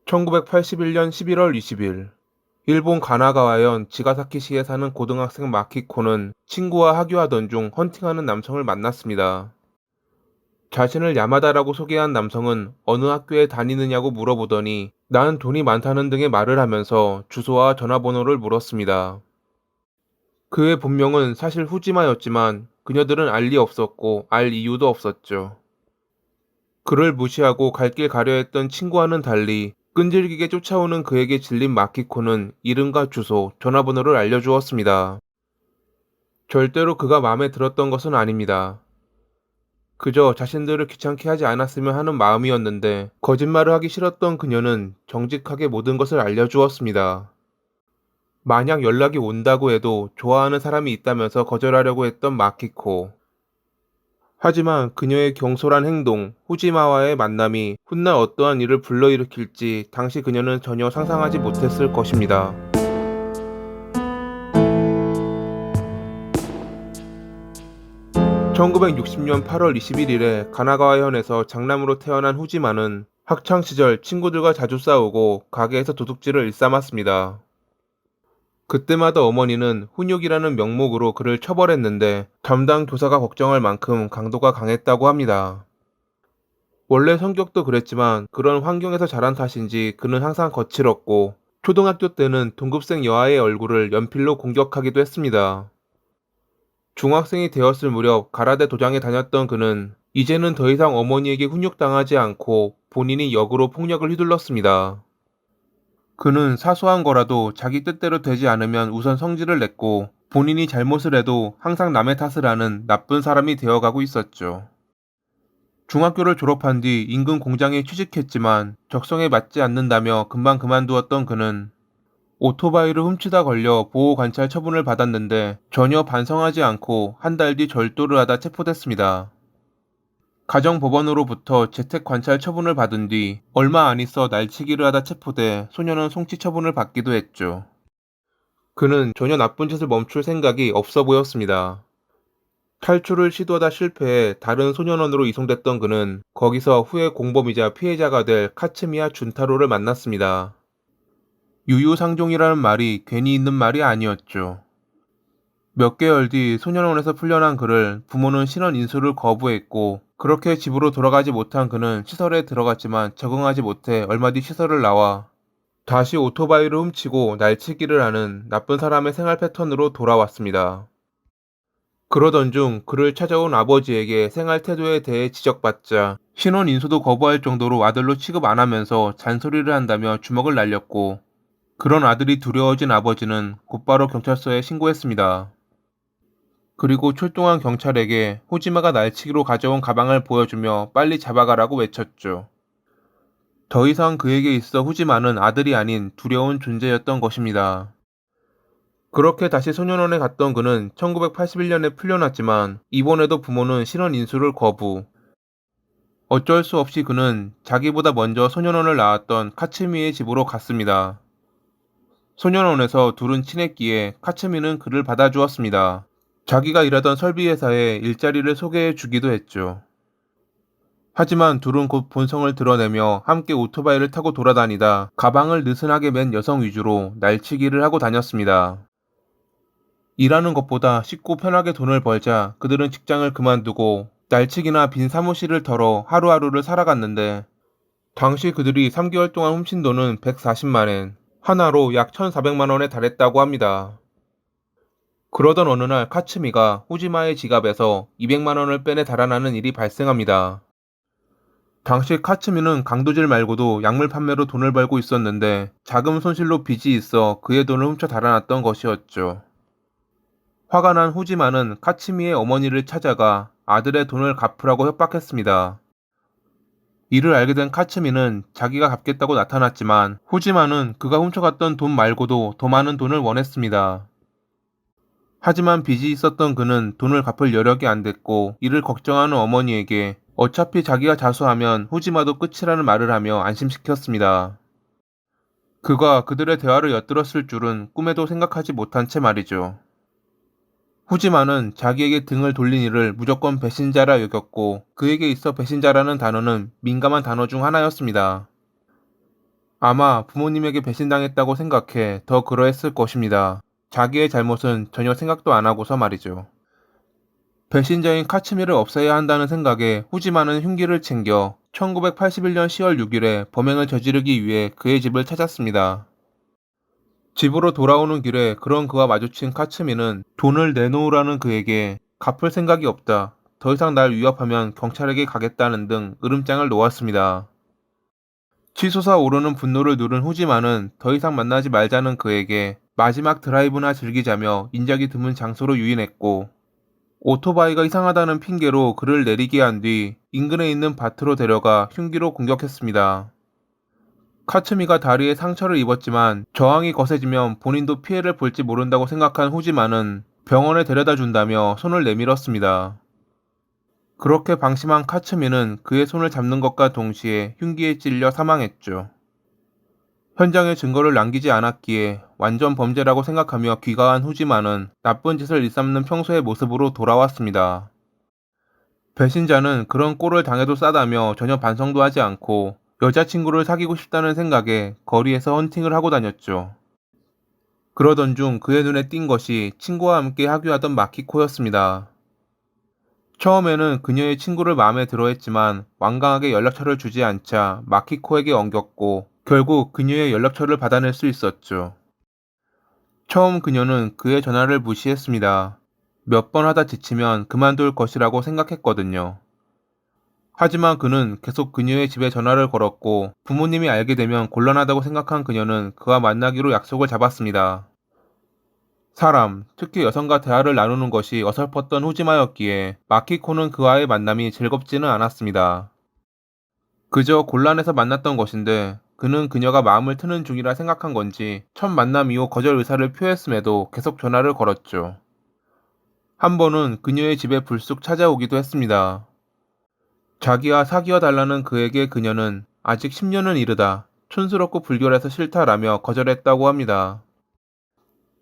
1981년 11월 20일, 일본 가나가와현 지가사키시에 사는 고등학생 마키코는 친구와 하교하던 중 헌팅하는 남성을 만났습니다. 자신을 야마다라고 소개한 남성은 어느 학교에 다니느냐고 물어보더니 난 돈이 많다는 등의 말을 하면서 주소와 전화번호를 물었습니다. 그의 본명은 사실 후지마였지만 그녀들은 알 리 없었고 알 이유도 없었죠. 그를 무시하고 갈 길 가려 했던 친구와는 달리 끈질기게 쫓아오는 그에게 질린 마키코는 이름과 주소, 전화번호를 알려주었습니다. 절대로 그가 마음에 들었던 것은 아닙니다. 그저 자신들을 귀찮게 하지 않았으면 하는 마음이었는데 거짓말을 하기 싫었던 그녀는 정직하게 모든 것을 알려주었습니다. 만약 연락이 온다고 해도 좋아하는 사람이 있다면서 거절하려고 했던 마키코. 하지만 그녀의 경솔한 행동, 후지마와의 만남이 훗날 어떠한 일을 불러일으킬지 당시 그녀는 전혀 상상하지 못했을 것입니다. 1960년 8월 21일에 가나가와현에서 장남으로 태어난 후지마는 학창시절 친구들과 자주 싸우고 가게에서 도둑질을 일삼았습니다. 그때마다 어머니는 훈육이라는 명목으로 그를 처벌했는데 담당 교사가 걱정할 만큼 강도가 강했다고 합니다. 원래 성격도 그랬지만 그런 환경에서 자란 탓인지 그는 항상 거칠었고 초등학교 때는 동급생 여아의 얼굴을 연필로 공격하기도 했습니다. 중학생이 되었을 무렵 가라데 도장에 다녔던 그는 이제는 더 이상 어머니에게 훈육당하지 않고 본인이 역으로 폭력을 휘둘렀습니다. 그는 사소한 거라도 자기 뜻대로 되지 않으면 우선 성질을 냈고 본인이 잘못을 해도 항상 남의 탓을 하는 나쁜 사람이 되어가고 있었죠. 중학교를 졸업한 뒤 인근 공장에 취직했지만 적성에 맞지 않는다며 금방 그만두었던 그는 오토바이를 훔치다 걸려 보호관찰 처분을 받았는데 전혀 반성하지 않고 한 달 뒤 절도를 하다 체포됐습니다. 가정법원으로부터 재택관찰 처분을 받은 뒤 얼마 안 있어 날치기를 하다 체포돼 소년원 송치 처분을 받기도 했죠. 그는 전혀 나쁜 짓을 멈출 생각이 없어 보였습니다. 탈출을 시도하다 실패해 다른 소년원으로 이송됐던 그는 거기서 후에 공범이자 피해자가 될 카츠미야 준타로를 만났습니다. 유유상종이라는 말이 괜히 있는 말이 아니었죠. 몇 개월 뒤 소년원에서 풀려난 그를 부모는 신원 인수를 거부했고 그렇게 집으로 돌아가지 못한 그는 시설에 들어갔지만 적응하지 못해 얼마 뒤 시설을 나와 다시 오토바이를 훔치고 날치기를 하는 나쁜 사람의 생활 패턴으로 돌아왔습니다. 그러던 중 그를 찾아온 아버지에게 생활 태도에 대해 지적받자 신원 인수도 거부할 정도로 아들로 취급 안 하면서 잔소리를 한다며 주먹을 날렸고 그런 아들이 두려워진 아버지는 곧바로 경찰서에 신고했습니다. 그리고 출동한 경찰에게 호지마가 날치기로 가져온 가방을 보여주며 빨리 잡아가라고 외쳤죠. 더 이상 그에게 있어 후지마는 아들이 아닌 두려운 존재였던 것입니다. 그렇게 다시 소년원에 갔던 그는 1981년에 풀려났지만 이번에도 부모는 신원 인수를 거부. 어쩔 수 없이 그는 자기보다 먼저 소년원을 나왔던 카츠미의 집으로 갔습니다. 소년원에서 둘은 친했기에 카츠미는 그를 받아주었습니다. 자기가 일하던 설비회사에 일자리를 소개해 주기도 했죠. 하지만 둘은 곧 본성을 드러내며 함께 오토바이를 타고 돌아다니다 가방을 느슨하게 맨 여성 위주로 날치기를 하고 다녔습니다. 일하는 것보다 쉽고 편하게 돈을 벌자 그들은 직장을 그만두고 날치기나 빈 사무실을 털어 하루하루를 살아갔는데 당시 그들이 3개월 동안 훔친 돈은 140만엔, 하나로 약 1,400만 원에 달했다고 합니다. 그러던 어느 날 카츠미가 후지마의 지갑에서 200만 원을 빼내 달아나는 일이 발생합니다. 당시 카츠미는 강도질 말고도 약물 판매로 돈을 벌고 있었는데 자금 손실로 빚이 있어 그의 돈을 훔쳐 달아났던 것이었죠. 화가 난 후지마는 카츠미의 어머니를 찾아가 아들의 돈을 갚으라고 협박했습니다. 이를 알게 된 카츠미는 자기가 갚겠다고 나타났지만 후지마는 그가 훔쳐갔던 돈 말고도 더 많은 돈을 원했습니다. 하지만 빚이 있었던 그는 돈을 갚을 여력이 안 됐고 이를 걱정하는 어머니에게 어차피 자기가 자수하면 후지마도 끝이라는 말을 하며 안심시켰습니다. 그가 그들의 대화를 엿들었을 줄은 꿈에도 생각하지 못한 채 말이죠. 후지마는 자기에게 등을 돌린 이를 무조건 배신자라 여겼고 그에게 있어 배신자라는 단어는 민감한 단어 중 하나였습니다. 아마 부모님에게 배신당했다고 생각해 더 그러했을 것입니다. 자기의 잘못은 전혀 생각도 안 하고서 말이죠. 배신자인 카츠미를 없애야 한다는 생각에 후지마는 흉기를 챙겨 1981년 10월 6일에 범행을 저지르기 위해 그의 집을 찾았습니다. 집으로 돌아오는 길에 그런 그와 마주친 카츠미는 돈을 내놓으라는 그에게 갚을 생각이 없다. 더 이상 날 위협하면 경찰에게 가겠다는 등 으름장을 놓았습니다. 치솟아 오르는 분노를 누른 후지마는 더 이상 만나지 말자는 그에게 마지막 드라이브나 즐기자며 인적이 드문 장소로 유인했고, 오토바이가 이상하다는 핑계로 그를 내리게 한 뒤 인근에 있는 밭으로 데려가 흉기로 공격했습니다. 카츠미가 다리에 상처를 입었지만 저항이 거세지면 본인도 피해를 볼지 모른다고 생각한 후지마는 병원에 데려다 준다며 손을 내밀었습니다. 그렇게 방심한 카츠미는 그의 손을 잡는 것과 동시에 흉기에 찔려 사망했죠. 현장에 증거를 남기지 않았기에 완전 범죄라고 생각하며 귀가한 후지마는 나쁜 짓을 일삼는 평소의 모습으로 돌아왔습니다. 배신자는 그런 꼴을 당해도 싸다며 전혀 반성도 하지 않고 여자친구를 사귀고 싶다는 생각에 거리에서 헌팅을 하고 다녔죠. 그러던 중 그의 눈에 띈 것이 친구와 함께 하교하던 마키코였습니다. 처음에는 그녀의 친구를 마음에 들어 했지만 완강하게 연락처를 주지 않자 마키코에게 엉겼고 결국 그녀의 연락처를 받아낼 수 있었죠. 처음 그녀는 그의 전화를 무시했습니다. 몇 번 하다 지치면 그만둘 것이라고 생각했거든요. 하지만 그는 계속 그녀의 집에 전화를 걸었고 부모님이 알게 되면 곤란하다고 생각한 그녀는 그와 만나기로 약속을 잡았습니다. 사람, 특히 여성과 대화를 나누는 것이 어설펐던 후지마였기에 마키코는 그와의 만남이 즐겁지는 않았습니다. 그저 곤란해서 만났던 것인데 그는 그녀가 마음을 트는 중이라 생각한 건지 첫 만남 이후 거절 의사를 표했음에도 계속 전화를 걸었죠. 한 번은 그녀의 집에 불쑥 찾아오기도 했습니다. 자기와 사귀어 달라는 그에게 그녀는 아직 10년은 이르다, 촌스럽고 불결해서 싫다라며 거절했다고 합니다.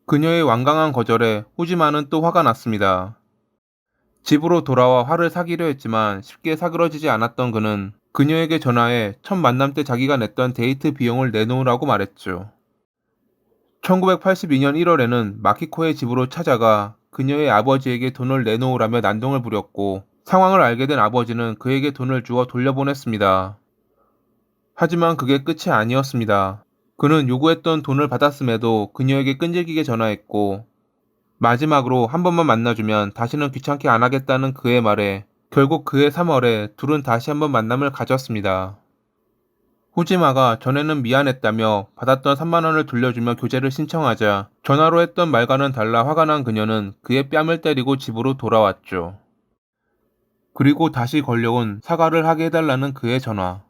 그녀의 완강한 거절에 후지마는 또 화가 났습니다. 집으로 돌아와 화를 사기려 했지만 쉽게 사그러지지 않았던 그는 그녀에게 전화해 첫 만남 때 자기가 냈던 데이트 비용을 내놓으라고 말했죠. 1982년 1월에는 마키코의 집으로 찾아가 그녀의 아버지에게 돈을 내놓으라며 난동을 부렸고 상황을 알게 된 아버지는 그에게 돈을 주어 돌려보냈습니다. 하지만 그게 끝이 아니었습니다. 그는 요구했던 돈을 받았음에도 그녀에게 끈질기게 전화했고 마지막으로 한 번만 만나주면 다시는 귀찮게 안 하겠다는 그의 말에 결국 그해 3월에 둘은 다시 한번 만남을 가졌습니다. 후지마가 전에는 미안했다며 받았던 3만 원을 돌려주며 교제를 신청하자 전화로 했던 말과는 달라 화가 난 그녀는 그의 뺨을 때리고 집으로 돌아왔죠. 그리고 다시 걸려온 사과를 하게 해달라는 그의 전화.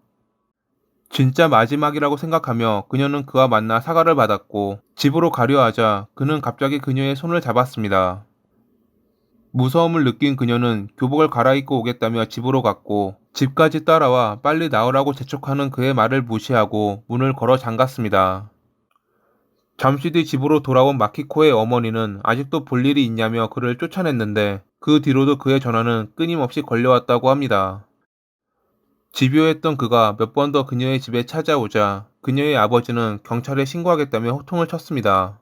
진짜 마지막이라고 생각하며 그녀는 그와 만나 사과를 받았고 집으로 가려 하자 그는 갑자기 그녀의 손을 잡았습니다. 무서움을 느낀 그녀는 교복을 갈아입고 오겠다며 집으로 갔고 집까지 따라와 빨리 나오라고 재촉하는 그의 말을 무시하고 문을 걸어 잠갔습니다. 잠시 뒤 집으로 돌아온 마키코의 어머니는 아직도 볼 일이 있냐며 그를 쫓아냈는데 그 뒤로도 그의 전화는 끊임없이 걸려왔다고 합니다. 집요했던 그가 몇 번 더 그녀의 집에 찾아오자 그녀의 아버지는 경찰에 신고하겠다며 호통을 쳤습니다.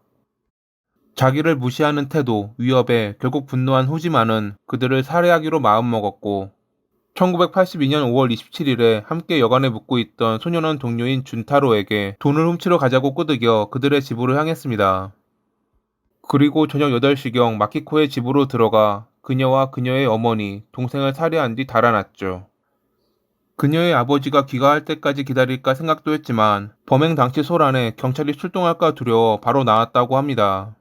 자기를 무시하는 태도, 위협에 결국 분노한 후지마는 그들을 살해하기로 마음먹었고 1982년 5월 27일에 함께 여관에 묵고 있던 소년원 동료인 준타로에게 돈을 훔치러 가자고 꼬드겨 그들의 집으로 향했습니다. 그리고 저녁 8시경 마키코의 집으로 들어가 그녀와 그녀의 어머니, 동생을 살해한 뒤 달아났죠. 그녀의 아버지가 귀가할 때까지 기다릴까 생각도 했지만 범행 당시 소란에 경찰이 출동할까 두려워 바로 나왔다고 합니다.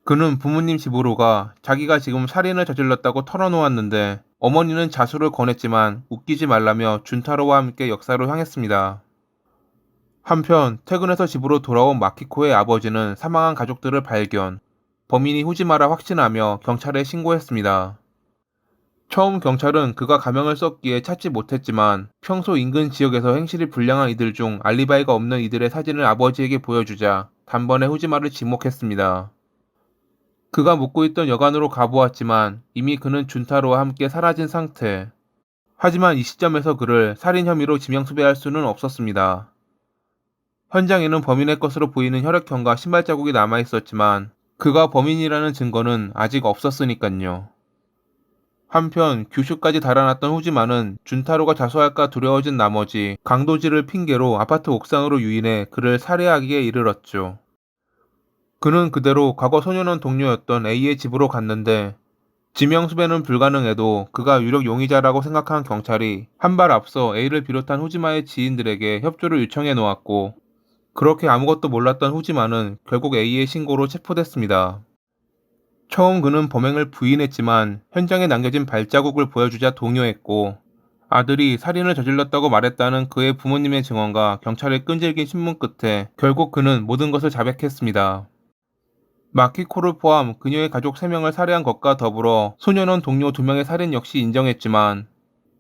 그는 부모님 집으로 가 자기가 지금 살인을 저질렀다고 털어놓았는데 어머니는 자수를 권했지만 웃기지 말라며 준타로와 함께 역사로 향했습니다. 한편 퇴근해서 집으로 돌아온 마키코의 아버지는 사망한 가족들을 발견, 범인이 후지마라 확신하며 경찰에 신고했습니다. 처음 경찰은 그가 가명을 썼기에 찾지 못했지만 평소 인근 지역에서 행실이 불량한 이들 중 알리바이가 없는 이들의 사진을 아버지에게 보여주자 단번에 후지마를 지목했습니다. 그가 묵고 있던 여관으로 가보았지만 이미 그는 준타로와 함께 사라진 상태. 하지만 이 시점에서 그를 살인 혐의로 지명수배할 수는 없었습니다. 현장에는 범인의 것으로 보이는 혈액형과 신발 자국이 남아 있었지만 그가 범인이라는 증거는 아직 없었으니깐요. 한편 규슈까지 달아났던 후지마는 준타로가 자수할까 두려워진 나머지 강도질을 핑계로 아파트 옥상으로 유인해 그를 살해하기에 이르렀죠. 그는 그대로 과거 소년원 동료였던 A의 집으로 갔는데 지명수배는 불가능해도 그가 유력 용의자라고 생각한 경찰이 한 발 앞서 A를 비롯한 후지마의 지인들에게 협조를 요청해 놓았고, 그렇게 아무것도 몰랐던 후지마는 결국 A의 신고로 체포됐습니다. 처음 그는 범행을 부인했지만 현장에 남겨진 발자국을 보여주자 동요했고, 아들이 살인을 저질렀다고 말했다는 그의 부모님의 증언과 경찰의 끈질긴 신문 끝에 결국 그는 모든 것을 자백했습니다. 마키코를 포함 그녀의 가족 3명을 살해한 것과 더불어 소년원 동료 2명의 살인 역시 인정했지만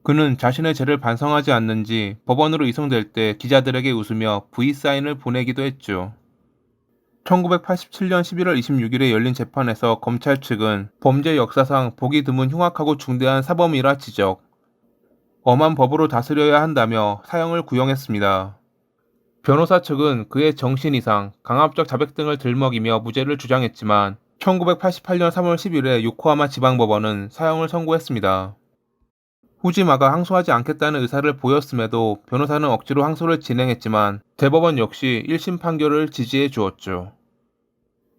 그는 자신의 죄를 반성하지 않는지 법원으로 이송될 때 기자들에게 웃으며 V사인을 보내기도 했죠. 1987년 11월 26일에 열린 재판에서 검찰 측은 범죄 역사상 보기 드문 흉악하고 중대한 사범이라 지적, 엄한 법으로 다스려야 한다며 사형을 구형했습니다. 변호사 측은 그의 정신 이상, 강압적 자백 등을 들먹이며 무죄를 주장했지만 1988년 3월 10일에 요코하마 지방법원은 사형을 선고했습니다. 후지마가 항소하지 않겠다는 의사를 보였음에도 변호사는 억지로 항소를 진행했지만 대법원 역시 1심 판결을 지지해 주었죠.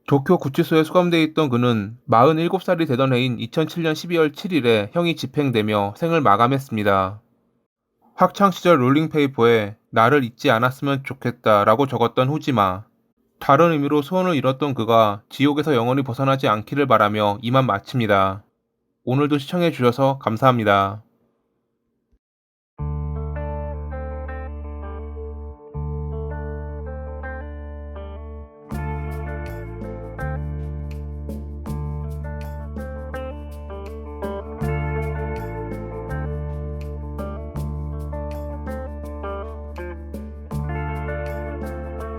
도쿄 구치소에 수감돼 있던 그는 47살이 되던 해인 2007년 12월 7일에 형이 집행되며 생을 마감했습니다. 학창시절 롤링페이퍼에 나를 잊지 않았으면 좋겠다라고 적었던 후지마. 다른 의미로 소원을 이뤘던 그가 지옥에서 영원히 벗어나지 않기를 바라며 이만 마칩니다. 오늘도 시청해주셔서 감사합니다.